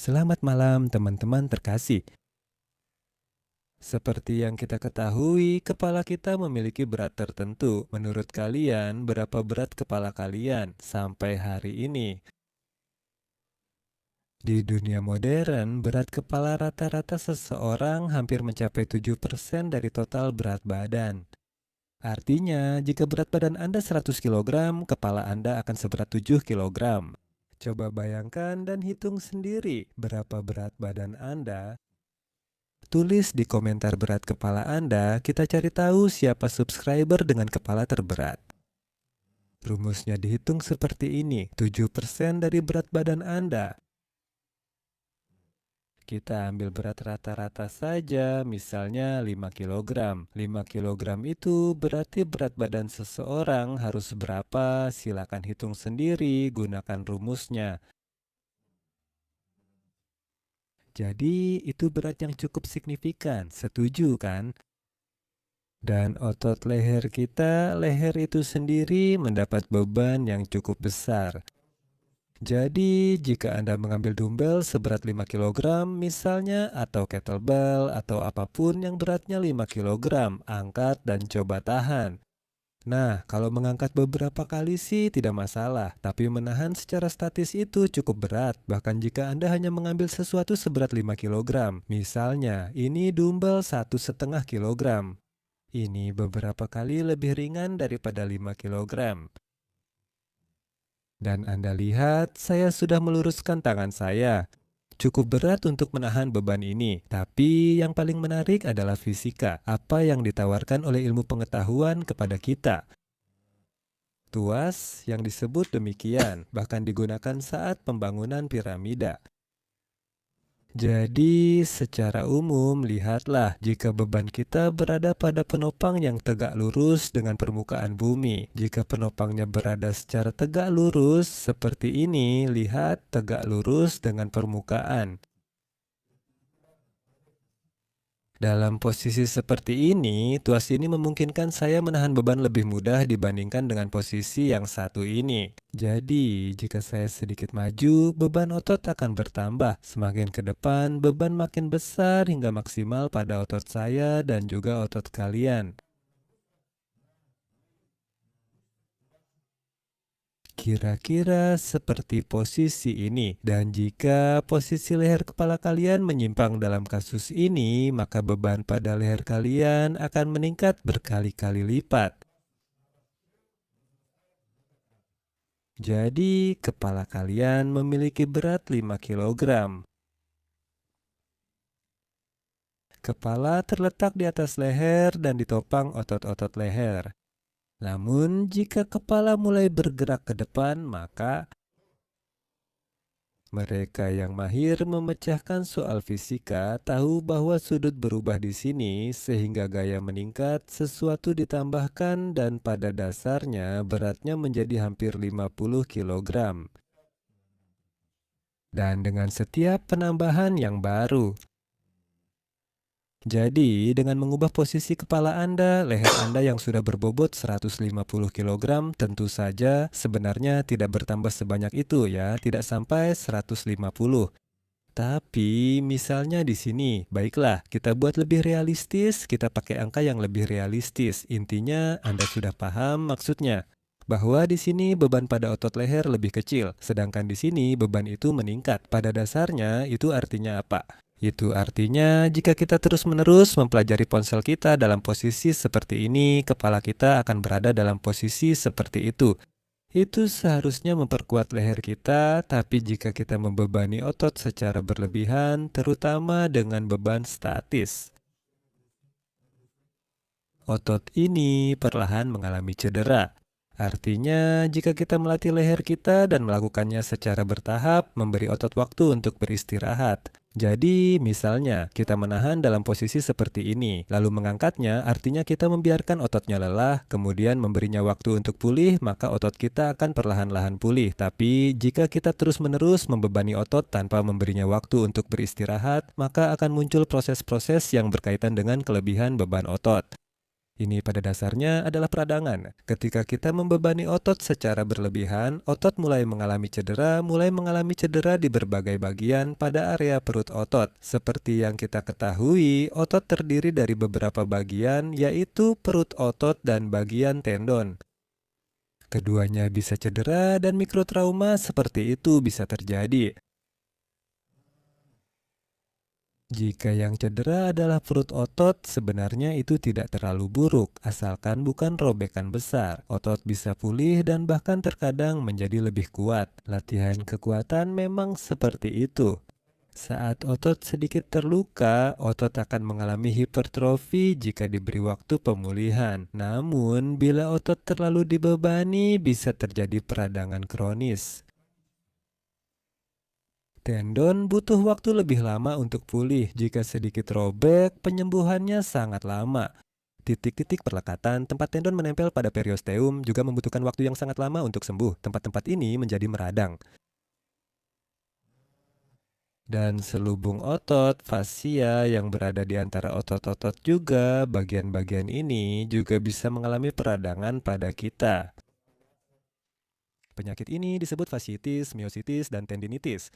Selamat malam teman-teman terkasih. Seperti yang kita ketahui, kepala kita memiliki berat tertentu. Menurut kalian, berapa berat kepala kalian sampai hari ini? Di dunia modern, berat kepala rata-rata seseorang hampir mencapai 7% dari total berat badan. Artinya, jika berat badan Anda 100 kilogram, kepala Anda akan seberat 7 kilogram. Coba bayangkan dan hitung sendiri berapa berat badan Anda. Tulis di komentar berat kepala Anda, kita cari tahu siapa subscriber dengan kepala terberat. Rumusnya dihitung seperti ini, 7% dari berat badan Anda. Kita ambil berat rata-rata saja, misalnya 5 kilogram. 5 kilogram itu berarti berat badan seseorang harus berapa? Silakan hitung sendiri, gunakan rumusnya. Jadi itu berat yang cukup signifikan, setuju kan? Dan otot leher kita, leher itu sendiri mendapat beban yang cukup besar. Jadi, jika Anda mengambil dumbbell seberat 5 kilogram misalnya, atau kettlebell, atau apapun yang beratnya 5 kilogram, angkat dan coba tahan. Nah, kalau mengangkat beberapa kali sih tidak masalah, tapi menahan secara statis itu cukup berat. Bahkan jika Anda hanya mengambil sesuatu seberat 5 kilogram, misalnya ini dumbbell 1,5 kilogram. Ini beberapa kali lebih ringan daripada 5 kilogram. Dan Anda lihat, saya sudah meluruskan tangan saya. Cukup berat untuk menahan beban ini, tapi yang paling menarik adalah fisika, apa yang ditawarkan oleh ilmu pengetahuan kepada kita. Tuas yang disebut demikian, bahkan digunakan saat pembangunan piramida. Jadi, secara umum, lihatlah jika beban kita berada pada penopang yang tegak lurus dengan permukaan bumi. Jika penopangnya berada secara tegak lurus, seperti ini, lihat tegak lurus dengan permukaan. Dalam posisi seperti ini, tuas ini memungkinkan saya menahan beban lebih mudah dibandingkan dengan posisi yang satu ini. Jadi, jika saya sedikit maju, beban otot akan bertambah. Semakin ke depan, beban makin besar hingga maksimal pada otot saya dan juga otot kalian. Kira-kira seperti posisi ini, dan jika posisi leher kepala kalian menyimpang dalam kasus ini, maka beban pada leher kalian akan meningkat berkali-kali lipat. Jadi, kepala kalian memiliki berat 5 kilogram. Kepala terletak di atas leher dan ditopang otot-otot leher. Namun, jika kepala mulai bergerak ke depan, maka mereka yang mahir memecahkan soal fisika tahu bahwa sudut berubah di sini sehingga gaya meningkat, sesuatu ditambahkan dan pada dasarnya beratnya menjadi hampir 50 kilogram. Dan dengan setiap penambahan yang baru. Jadi, dengan mengubah posisi kepala Anda, leher Anda yang sudah berbobot 150 kilogram tentu saja sebenarnya tidak bertambah sebanyak itu ya, tidak sampai 150. Tapi misalnya di sini, baiklah kita buat lebih realistis, kita pakai angka yang lebih realistis. Intinya Anda sudah paham maksudnya. Bahwa di sini beban pada otot leher lebih kecil, sedangkan di sini beban itu meningkat. Pada dasarnya itu artinya apa? Itu artinya jika kita terus-menerus mempelajari ponsel kita dalam posisi seperti ini, kepala kita akan berada dalam posisi seperti itu. Itu seharusnya memperkuat leher kita, tapi jika kita membebani otot secara berlebihan, terutama dengan beban statis, otot ini perlahan mengalami cedera. Artinya, jika kita melatih leher kita dan melakukannya secara bertahap, memberi otot waktu untuk beristirahat. Jadi, misalnya, kita menahan dalam posisi seperti ini, lalu mengangkatnya, artinya kita membiarkan ototnya lelah, kemudian memberinya waktu untuk pulih, maka otot kita akan perlahan-lahan pulih. Tapi, jika kita terus-menerus membebani otot tanpa memberinya waktu untuk beristirahat, maka akan muncul proses-proses yang berkaitan dengan kelebihan beban otot. Ini pada dasarnya adalah peradangan. Ketika kita membebani otot secara berlebihan, otot mulai mengalami cedera di berbagai bagian pada area perut otot. Seperti yang kita ketahui, otot terdiri dari beberapa bagian, yaitu perut otot dan bagian tendon. Keduanya bisa cedera dan mikrotrauma seperti itu bisa terjadi. Jika yang cedera adalah perut otot, sebenarnya itu tidak terlalu buruk, asalkan bukan robekan besar. Otot bisa pulih dan bahkan terkadang menjadi lebih kuat. Latihan kekuatan memang seperti itu. Saat otot sedikit terluka, otot akan mengalami hipertrofi jika diberi waktu pemulihan. Namun, bila otot terlalu dibebani, bisa terjadi peradangan kronis. Tendon butuh waktu lebih lama untuk pulih. Jika sedikit robek, penyembuhannya sangat lama. Titik-titik perlekatan tempat tendon menempel pada periosteum juga membutuhkan waktu yang sangat lama untuk sembuh. Tempat-tempat ini menjadi meradang. Dan selubung otot, fasia yang berada di antara otot-otot juga, bagian-bagian ini juga bisa mengalami peradangan pada kita. Penyakit ini disebut fasciitis, myositis, dan tendinitis.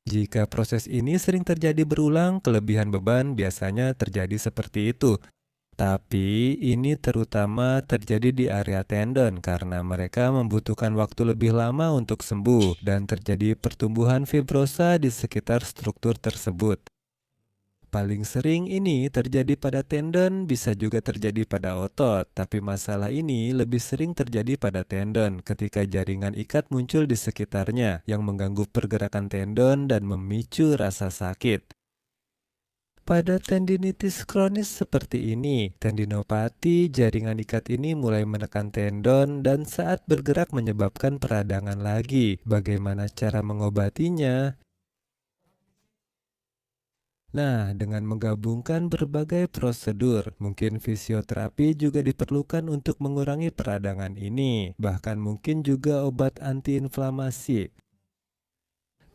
Jika proses ini sering terjadi berulang, kelebihan beban biasanya terjadi seperti itu. Tapi ini terutama terjadi di area tendon karena mereka membutuhkan waktu lebih lama untuk sembuh dan terjadi pertumbuhan fibrosa di sekitar struktur tersebut. Paling sering ini terjadi pada tendon, bisa juga terjadi pada otot, tapi masalah ini lebih sering terjadi pada tendon ketika jaringan ikat muncul di sekitarnya yang mengganggu pergerakan tendon dan memicu rasa sakit. Pada tendinitis kronis seperti ini, tendinopati, jaringan ikat ini mulai menekan tendon dan saat bergerak menyebabkan peradangan lagi. Bagaimana cara mengobatinya? Nah, dengan menggabungkan berbagai prosedur, mungkin fisioterapi juga diperlukan untuk mengurangi peradangan ini. Bahkan mungkin juga obat antiinflamasi.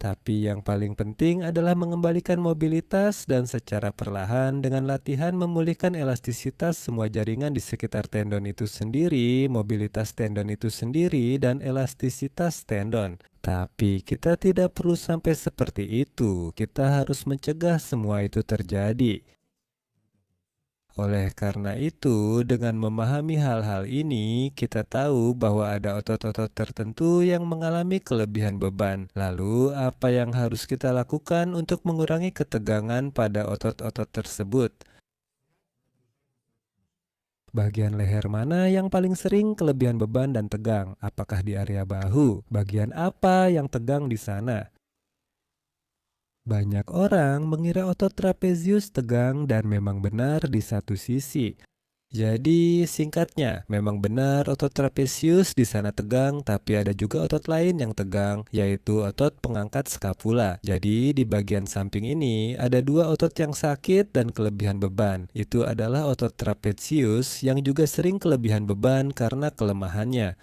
Tapi yang paling penting adalah mengembalikan mobilitas dan secara perlahan dengan latihan memulihkan elastisitas semua jaringan di sekitar tendon itu sendiri, mobilitas tendon itu sendiri, dan elastisitas tendon. Tapi kita tidak perlu sampai seperti itu. Kita harus mencegah semua itu terjadi. Oleh karena itu, dengan memahami hal-hal ini, kita tahu bahwa ada otot-otot tertentu yang mengalami kelebihan beban. Lalu, apa yang harus kita lakukan untuk mengurangi ketegangan pada otot-otot tersebut? Bagian leher mana yang paling sering kelebihan beban dan tegang? Apakah di area bahu? Bagian apa yang tegang di sana? Banyak orang mengira otot trapezius tegang dan memang benar di satu sisi. Jadi singkatnya, memang benar otot trapezius di sana tegang, tapi ada juga otot lain yang tegang, yaitu otot pengangkat skapula. Jadi di bagian samping ini ada dua otot yang sakit dan kelebihan beban. Itu adalah otot trapezius yang juga sering kelebihan beban karena kelemahannya.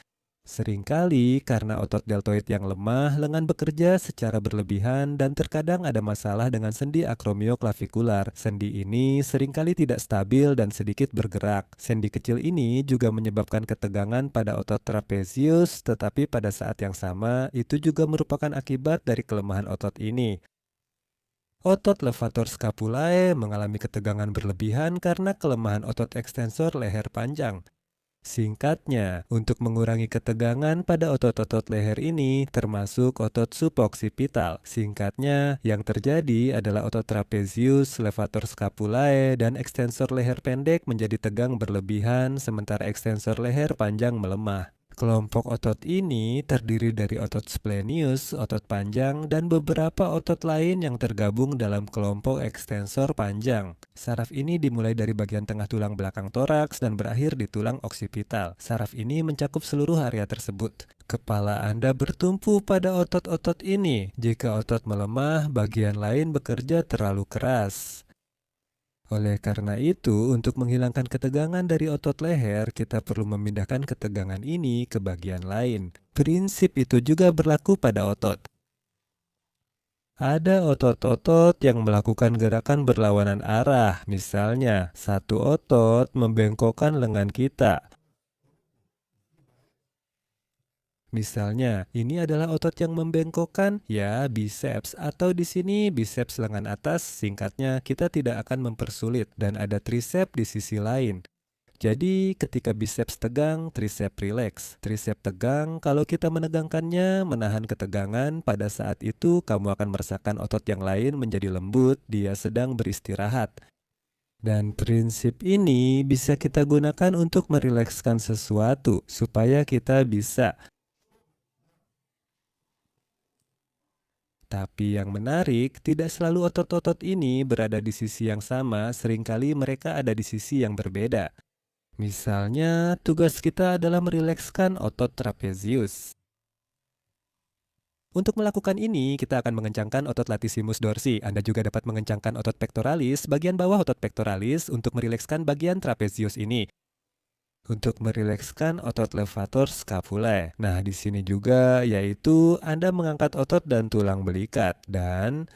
Seringkali karena otot deltoid yang lemah, lengan bekerja secara berlebihan dan terkadang ada masalah dengan sendi akromio-clavikular. Sendi ini seringkali tidak stabil dan sedikit bergerak. Sendi kecil ini juga menyebabkan ketegangan pada otot trapezius, tetapi pada saat yang sama itu juga merupakan akibat dari kelemahan otot ini. Otot levator scapulae mengalami ketegangan berlebihan karena kelemahan otot ekstensor leher panjang. Singkatnya, untuk mengurangi ketegangan pada otot-otot leher ini, termasuk otot suboccipital. Singkatnya, yang terjadi adalah otot trapezius, levator scapulae, dan ekstensor leher pendek menjadi tegang berlebihan, sementara ekstensor leher panjang melemah. Kelompok otot ini terdiri dari otot splenius, otot panjang, dan beberapa otot lain yang tergabung dalam kelompok ekstensor panjang. Saraf ini dimulai dari bagian tengah tulang belakang toraks dan berakhir di tulang oksipital. Saraf ini mencakup seluruh area tersebut. Kepala Anda bertumpu pada otot-otot ini. Jika otot melemah, bagian lain bekerja terlalu keras. Oleh karena itu, untuk menghilangkan ketegangan dari otot leher, kita perlu memindahkan ketegangan ini ke bagian lain. Prinsip itu juga berlaku pada otot. Ada otot-otot yang melakukan gerakan berlawanan arah. Misalnya, satu otot membengkokkan lengan kita. Misalnya, ini adalah otot yang membengkokkan, ya biceps, atau di sini biceps lengan atas, singkatnya kita tidak akan mempersulit, dan ada tricep di sisi lain. Jadi, ketika biceps tegang, tricep rileks. Tricep tegang, kalau kita menegangkannya, menahan ketegangan, pada saat itu kamu akan merasakan otot yang lain menjadi lembut, dia sedang beristirahat. Dan prinsip ini bisa kita gunakan untuk merilekskan sesuatu, supaya kita bisa. Tapi yang menarik, tidak selalu otot-otot ini berada di sisi yang sama, seringkali mereka ada di sisi yang berbeda. Misalnya, tugas kita adalah merilekskan otot trapezius. Untuk melakukan ini, kita akan mengencangkan otot latissimus dorsi. Anda juga dapat mengencangkan otot pectoralis, bagian bawah otot pectoralis, untuk merilekskan bagian trapezius ini. Untuk merilekskan otot levator scapulae. Nah, di sini juga yaitu Anda mengangkat otot dan tulang belikat. Dan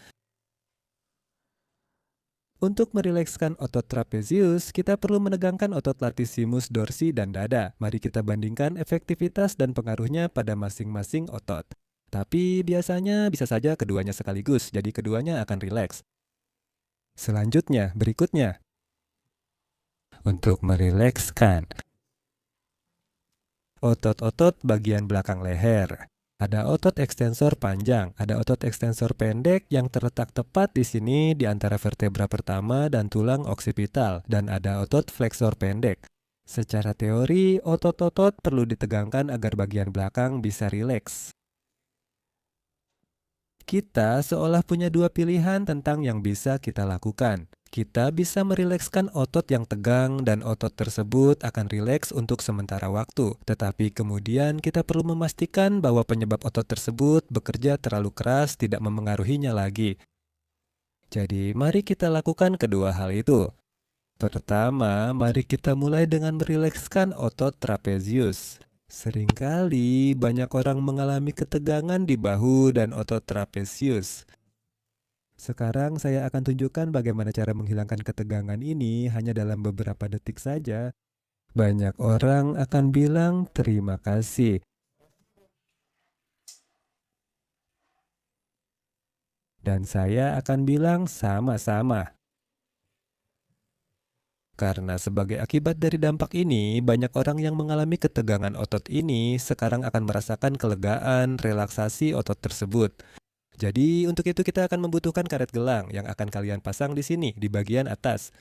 untuk merilekskan otot trapezius, kita perlu menegangkan otot latissimus dorsi dan dada. Mari kita bandingkan efektivitas dan pengaruhnya pada masing-masing otot. Tapi biasanya bisa saja keduanya sekaligus, jadi keduanya akan rileks. Selanjutnya, berikutnya. Untuk merilekskan otot-otot bagian belakang leher. Ada otot ekstensor panjang, ada otot ekstensor pendek yang terletak tepat di sini di antara vertebra pertama dan tulang oksipital, dan ada otot fleksor pendek. Secara teori, otot-otot perlu ditegangkan agar bagian belakang bisa rileks. Kita seolah punya dua pilihan tentang yang bisa kita lakukan. Kita bisa merilekskan otot yang tegang dan otot tersebut akan rileks untuk sementara waktu. Tetapi kemudian kita perlu memastikan bahwa penyebab otot tersebut bekerja terlalu keras tidak memengaruhinya lagi. Jadi mari kita lakukan kedua hal itu. Pertama, mari kita mulai dengan merilekskan otot trapezius. Seringkali banyak orang mengalami ketegangan di bahu dan otot trapezius. Sekarang saya akan tunjukkan bagaimana cara menghilangkan ketegangan ini hanya dalam beberapa detik saja. Banyak orang akan bilang terima kasih. Dan saya akan bilang sama-sama. Karena sebagai akibat dari dampak ini, banyak orang yang mengalami ketegangan otot ini sekarang akan merasakan kelegaan, relaksasi otot tersebut. Jadi untuk itu kita akan membutuhkan karet gelang yang akan kalian pasang di sini, di bagian atas.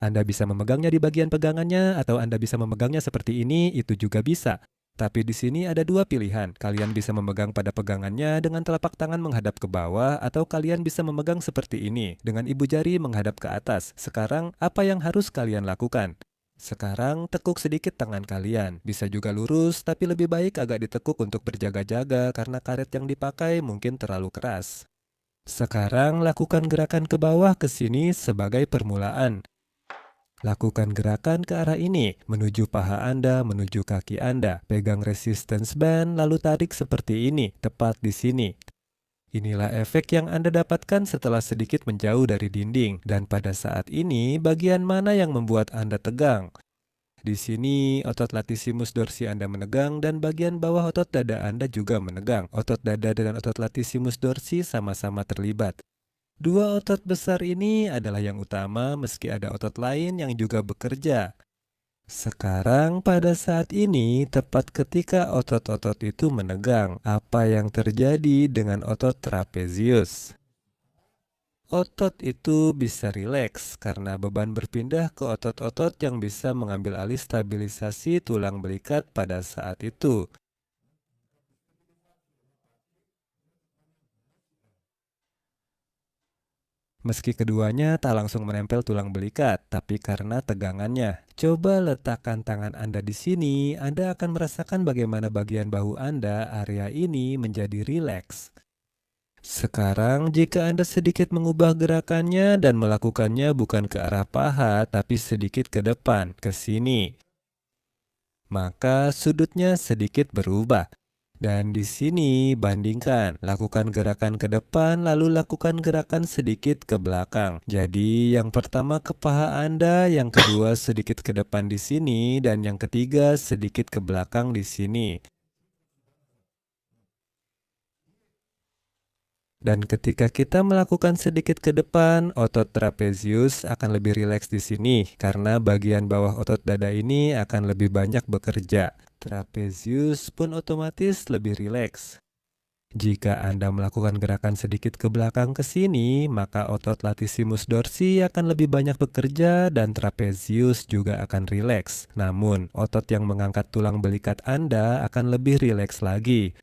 Anda bisa memegangnya di bagian pegangannya atau Anda bisa memegangnya seperti ini, itu juga bisa. Tapi di sini ada dua pilihan. Kalian bisa memegang pada pegangannya dengan telapak tangan menghadap ke bawah atau kalian bisa memegang seperti ini dengan ibu jari menghadap ke atas. Sekarang apa yang harus kalian lakukan? Sekarang tekuk sedikit tangan kalian. Bisa juga lurus, tapi lebih baik agak ditekuk untuk berjaga-jaga karena karet yang dipakai mungkin terlalu keras. Sekarang lakukan gerakan ke bawah ke sini sebagai permulaan. Lakukan gerakan ke arah ini, menuju paha Anda, menuju kaki Anda. Pegang resistance band, lalu tarik seperti ini, tepat di sini. Inilah efek yang Anda dapatkan setelah sedikit menjauh dari dinding. Dan pada saat ini, bagian mana yang membuat Anda tegang? Di sini, otot latissimus dorsi Anda menegang dan bagian bawah otot dada Anda juga menegang. Otot dada dan otot latissimus dorsi sama-sama terlibat. Dua otot besar ini adalah yang utama meski ada otot lain yang juga bekerja. Sekarang pada saat ini, tepat ketika otot-otot itu menegang, apa yang terjadi dengan otot trapezius? Otot itu bisa rileks karena beban berpindah ke otot-otot yang bisa mengambil alih stabilisasi tulang belikat pada saat itu. Meski keduanya tak langsung menempel tulang belikat, tapi karena tegangannya. Coba letakkan tangan Anda di sini, Anda akan merasakan bagaimana bagian bahu Anda, area ini menjadi rileks. Sekarang, jika Anda sedikit mengubah gerakannya dan melakukannya bukan ke arah paha, tapi sedikit ke depan, ke sini, maka sudutnya sedikit berubah. Dan di sini bandingkan, lakukan gerakan ke depan lalu lakukan gerakan sedikit ke belakang. Jadi yang pertama ke paha Anda, yang kedua sedikit ke depan di sini, dan yang ketiga sedikit ke belakang di sini. Dan ketika kita melakukan sedikit ke depan, otot trapezius akan lebih rileks di sini karena bagian bawah otot dada ini akan lebih banyak bekerja. Trapezius pun otomatis lebih rileks. Jika Anda melakukan gerakan sedikit ke belakang ke sini, maka otot latissimus dorsi akan lebih banyak bekerja dan trapezius juga akan rileks. Namun, otot yang mengangkat tulang belikat Anda akan lebih rileks lagi.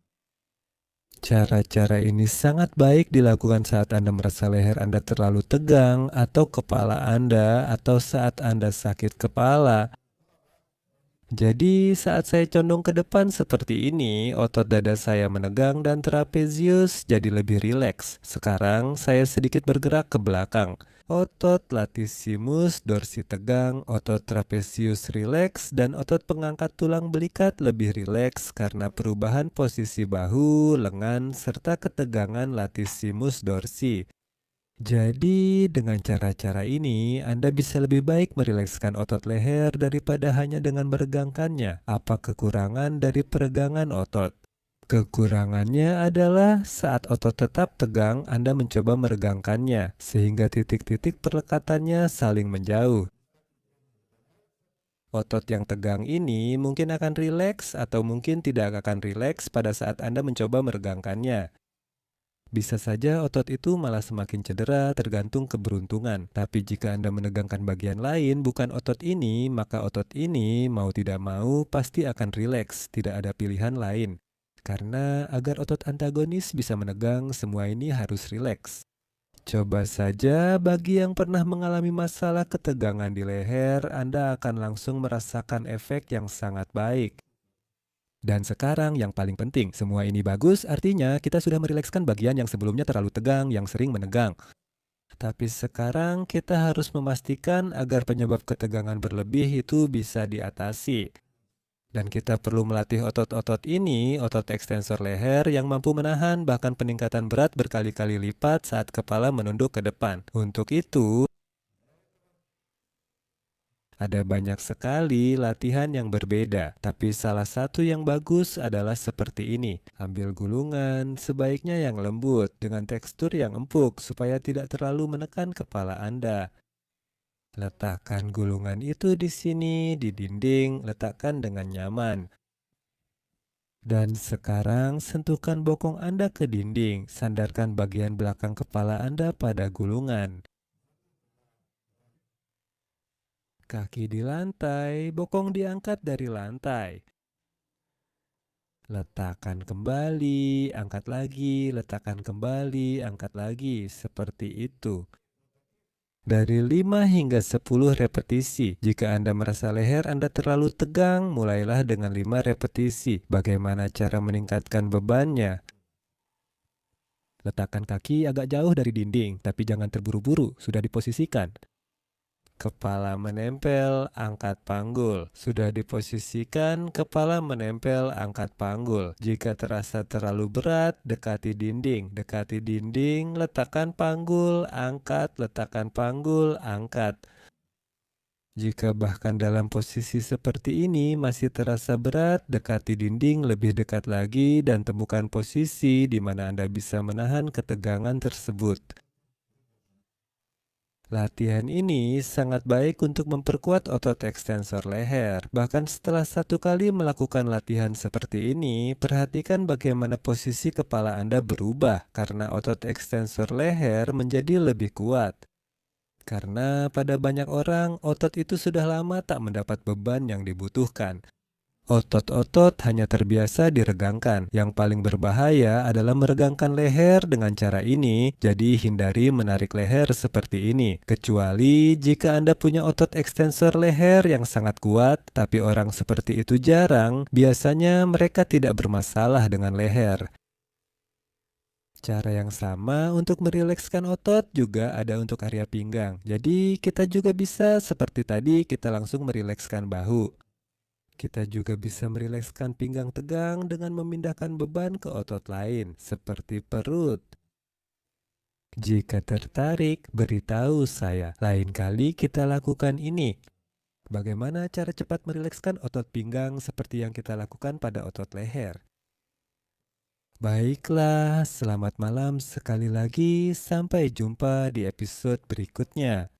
Cara-cara ini sangat baik dilakukan saat Anda merasa leher Anda terlalu tegang atau kepala Anda atau saat Anda sakit kepala. Jadi saat saya condong ke depan seperti ini, otot dada saya menegang dan trapezius jadi lebih rileks. Sekarang saya sedikit bergerak ke belakang. Otot latissimus dorsi tegang, otot trapezius rileks, dan otot pengangkat tulang belikat lebih rileks karena perubahan posisi bahu, lengan, serta ketegangan latissimus dorsi. Jadi, dengan cara-cara ini, Anda bisa lebih baik merilekskan otot leher daripada hanya dengan meregangkannya. Apa kekurangan dari peregangan otot? Kekurangannya adalah saat otot tetap tegang, Anda mencoba meregangkannya, sehingga titik-titik perlekatannya saling menjauh. Otot yang tegang ini mungkin akan rileks atau mungkin tidak akan rileks pada saat Anda mencoba meregangkannya. Bisa saja otot itu malah semakin cedera tergantung keberuntungan. Tapi jika Anda menegangkan bagian lain bukan otot ini, maka otot ini mau tidak mau pasti akan rileks, tidak ada pilihan lain. Karena agar otot antagonis bisa menegang, semua ini harus rileks. Coba saja bagi yang pernah mengalami masalah ketegangan di leher, Anda akan langsung merasakan efek yang sangat baik. Dan sekarang yang paling penting, semua ini bagus artinya kita sudah merilekskan bagian yang sebelumnya terlalu tegang, yang sering menegang. Tapi sekarang kita harus memastikan agar penyebab ketegangan berlebih itu bisa diatasi. Dan kita perlu melatih otot-otot ini, otot ekstensor leher yang mampu menahan bahkan peningkatan berat berkali-kali lipat saat kepala menunduk ke depan. Untuk itu, ada banyak sekali latihan yang berbeda, tapi salah satu yang bagus adalah seperti ini. Ambil gulungan, sebaiknya yang lembut, dengan tekstur yang empuk supaya tidak terlalu menekan kepala Anda. Letakkan gulungan itu di sini, di dinding, letakkan dengan nyaman. Dan sekarang sentuhkan bokong Anda ke dinding, sandarkan bagian belakang kepala Anda pada gulungan. Kaki di lantai, bokong diangkat dari lantai. Letakkan kembali, angkat lagi, letakkan kembali, angkat lagi, seperti itu. Dari 5 hingga 10 repetisi. Jika Anda merasa leher Anda terlalu tegang, mulailah dengan 5 repetisi. Bagaimana cara meningkatkan bebannya? Letakkan kaki agak jauh dari dinding, tapi jangan terburu-buru, sudah diposisikan. Kepala menempel, angkat panggul. Sudah diposisikan, kepala menempel, angkat panggul. Jika terasa terlalu berat, dekati dinding, letakkan panggul, angkat, letakkan panggul, angkat. Jika bahkan dalam posisi seperti ini masih terasa berat, dekati dinding lebih dekat lagi dan temukan posisi di mana Anda bisa menahan ketegangan tersebut. Latihan ini sangat baik untuk memperkuat otot ekstensor leher. Bahkan setelah 1 kali melakukan latihan seperti ini, perhatikan bagaimana posisi kepala Anda berubah karena otot ekstensor leher menjadi lebih kuat. Karena pada banyak orang, otot itu sudah lama tak mendapat beban yang dibutuhkan. Otot-otot hanya terbiasa diregangkan. Yang paling berbahaya adalah meregangkan leher dengan cara ini, jadi hindari menarik leher seperti ini. Kecuali jika Anda punya otot ekstensor leher yang sangat kuat, tapi orang seperti itu jarang, biasanya mereka tidak bermasalah dengan leher. Cara yang sama untuk merilekskan otot juga ada untuk area pinggang. Jadi kita juga bisa seperti tadi kita langsung merilekskan bahu. Kita juga bisa merilekskan pinggang tegang dengan memindahkan beban ke otot lain, seperti perut. Jika tertarik, beritahu saya. Lain kali kita lakukan ini. Bagaimana cara cepat merilekskan otot pinggang seperti yang kita lakukan pada otot leher? Baiklah, selamat malam sekali lagi. Sampai jumpa di episode berikutnya.